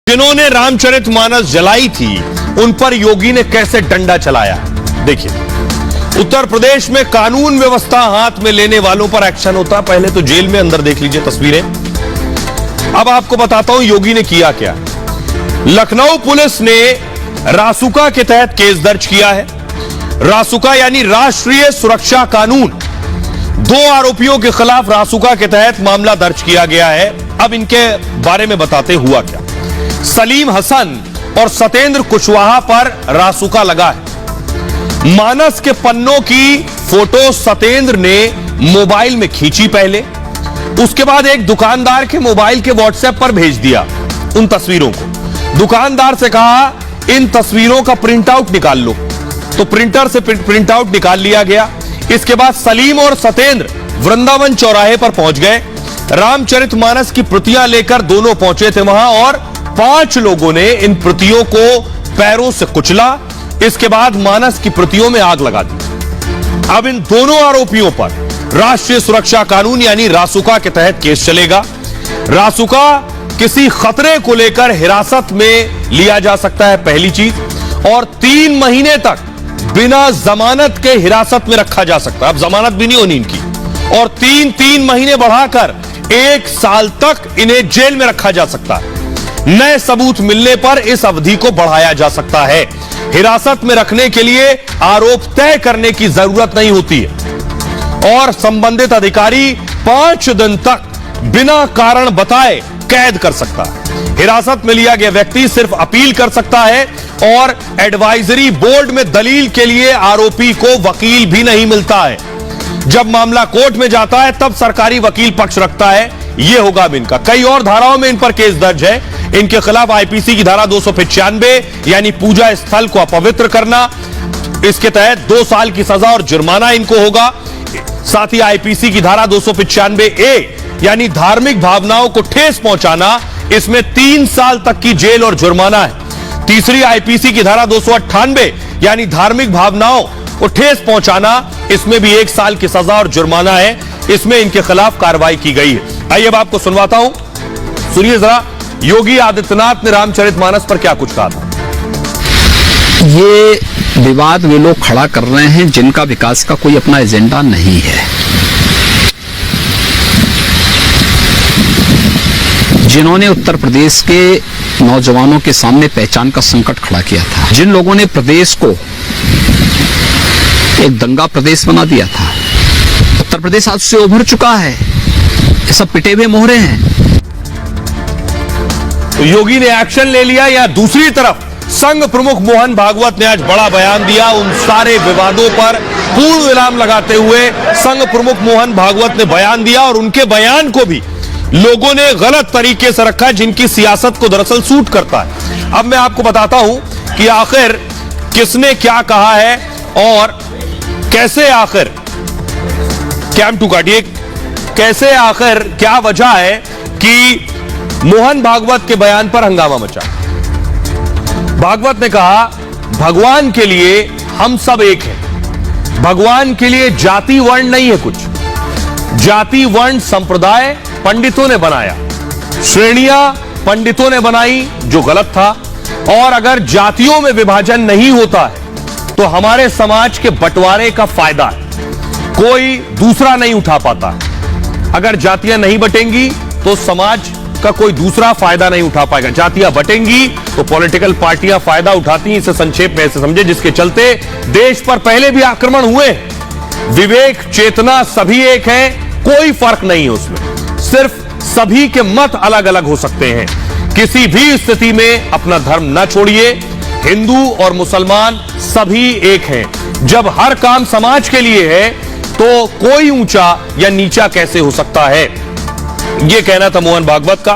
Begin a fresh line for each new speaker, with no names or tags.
जिन्होंने रामचरितमानस जलाई थी उन पर योगी ने कैसे डंडा चलाया। देखिए, उत्तर प्रदेश में कानून व्यवस्था हाथ में लेने वालों पर एक्शन होता। पहले तो जेल में अंदर देख लीजिए तस्वीरें। अब आपको बताता हूं योगी ने किया क्या। लखनऊ पुलिस ने रासुका के तहत केस दर्ज किया है। रासुका यानी राष्ट्रीय सुरक्षा कानून, 2 आरोपियों के खिलाफ रासुका के तहत मामला दर्ज किया गया है। अब इनके बारे में बताते हुआ क्या। सलीम हसन और सतेंद्र कुशवाहा पर रासुका लगा है। मानस के पन्नों की फोटो सतेंद्र ने मोबाइल में खींची पहले, उसके बाद एक दुकानदार के मोबाइल के व्हाट्सएप पर भेज दिया उन तस्वीरों को। दुकानदार से कहा इन तस्वीरों का प्रिंट आउट निकाल लो, तो प्रिंटर से प्रिंट आउट निकाल लिया गया। इसके बाद सलीम और सतेंद्र वृंदावन चौराहे पर पहुंच गए। रामचरितमानस की प्रतियां लेकर दोनों पहुंचे थे वहां और 5 लोगों ने इन प्रतियों को पैरों से कुचला। इसके बाद मानस की प्रतियों में आग लगा दी। अब इन दोनों आरोपियों पर राष्ट्रीय सुरक्षा कानून यानी रासुका के तहत केस चलेगा। रासुका किसी खतरे को लेकर हिरासत में लिया जा सकता है, पहली चीज, और 3 महीने तक बिना जमानत के हिरासत में रखा जा सकता है। अब जमानत भी नहीं होनी इनकी, और 3 महीने बढ़ाकर 1 साल तक इन्हें जेल में रखा जा सकता है। नए सबूत मिलने पर इस अवधि को बढ़ाया जा सकता है। हिरासत में रखने के लिए आरोप तय करने की जरूरत नहीं होती है और संबंधित अधिकारी 5 दिन तक बिना कारण बताए कैद कर सकता है। हिरासत में लिया गया व्यक्ति सिर्फ अपील कर सकता है और एडवाइजरी बोर्ड में दलील के लिए आरोपी को वकील भी नहीं मिलता है। जब मामला कोर्ट में जाता है तब सरकारी वकील पक्ष रखता है। यह होगा अब इनका। कई और धाराओं में इन पर केस दर्ज है। इनके खिलाफ आईपीसी की धारा 295 यानी पूजा स्थल को अपवित्र करना, इसके तहत 2 साल की सजा और जुर्माना इनको होगा। साथ ही आईपीसी की धारा 295A यानी धार्मिक भावनाओं को ठेस पहुंचाना, इसमें 3 साल तक की जेल और जुर्माना है। तीसरी आईपीसी की धारा 298 यानी धार्मिक भावनाओं को ठेस पहुंचाना, इसमें भी 1 साल की सजा और जुर्माना है। इसमें इनके खिलाफ कार्रवाई की गई है। आइए अब आपको सुनवाता हूं, सुनिए जरा योगी आदित्यनाथ ने रामचरितमानस पर क्या कुछ कहा था।
ये विवाद वे लोग खड़ा कर रहे हैं जिनका विकास का कोई अपना एजेंडा नहीं है, जिन्होंने उत्तर प्रदेश के नौजवानों के सामने पहचान का संकट खड़ा किया था, जिन लोगों ने प्रदेश को एक दंगा प्रदेश बना दिया था। उत्तर प्रदेश आज से उभर चुका है, ये सब पिटे हुए मोहरे हैं।
तो योगी ने एक्शन ले लिया। या दूसरी तरफ संघ प्रमुख मोहन भागवत ने आज बड़ा बयान दिया। उन सारे विवादों पर पूर्ण विराम लगाते हुए संघ प्रमुख मोहन भागवत ने बयान दिया और उनके बयान को भी लोगों ने गलत तरीके से रखा, जिनकी सियासत को दरअसल सूट करता है। अब मैं आपको बताता हूं कि आखिर किसने क्या कहा है और कैसे आखिर कैम टू काटिए, कैसे आखिर क्या वजह है कि मोहन भागवत के बयान पर हंगामा मचा। भागवत ने कहा भगवान के लिए हम सब एक हैं। भगवान के लिए जाति वर्ण नहीं है। कुछ जाति वर्ण संप्रदाय पंडितों ने बनाया, श्रेणियां पंडितों ने बनाई, जो गलत था। और अगर जातियों में विभाजन नहीं होता है तो हमारे समाज के बंटवारे का फायदा है कोई दूसरा नहीं उठा पाता। अगर जातियां नहीं बटेंगी तो समाज का कोई दूसरा फायदा नहीं उठा पाएगा। जातियां बटेंगी तो पॉलिटिकल पार्टियां फायदा उठाती हैं। इसे संक्षेप में ऐसे समझे, जिसके चलते देश पर पहले भी आक्रमण हुए। विवेक चेतना सभी एक है, कोई फर्क नहीं है उसमें, सिर्फ सभी के मत अलग अलग हो सकते हैं। किसी भी स्थिति में अपना धर्म न छोड़िए। हिंदू और मुसलमान सभी एक हैं। जब हर काम समाज के लिए है तो कोई ऊंचा या नीचा कैसे हो सकता है। यह कहना था मोहन भागवत का।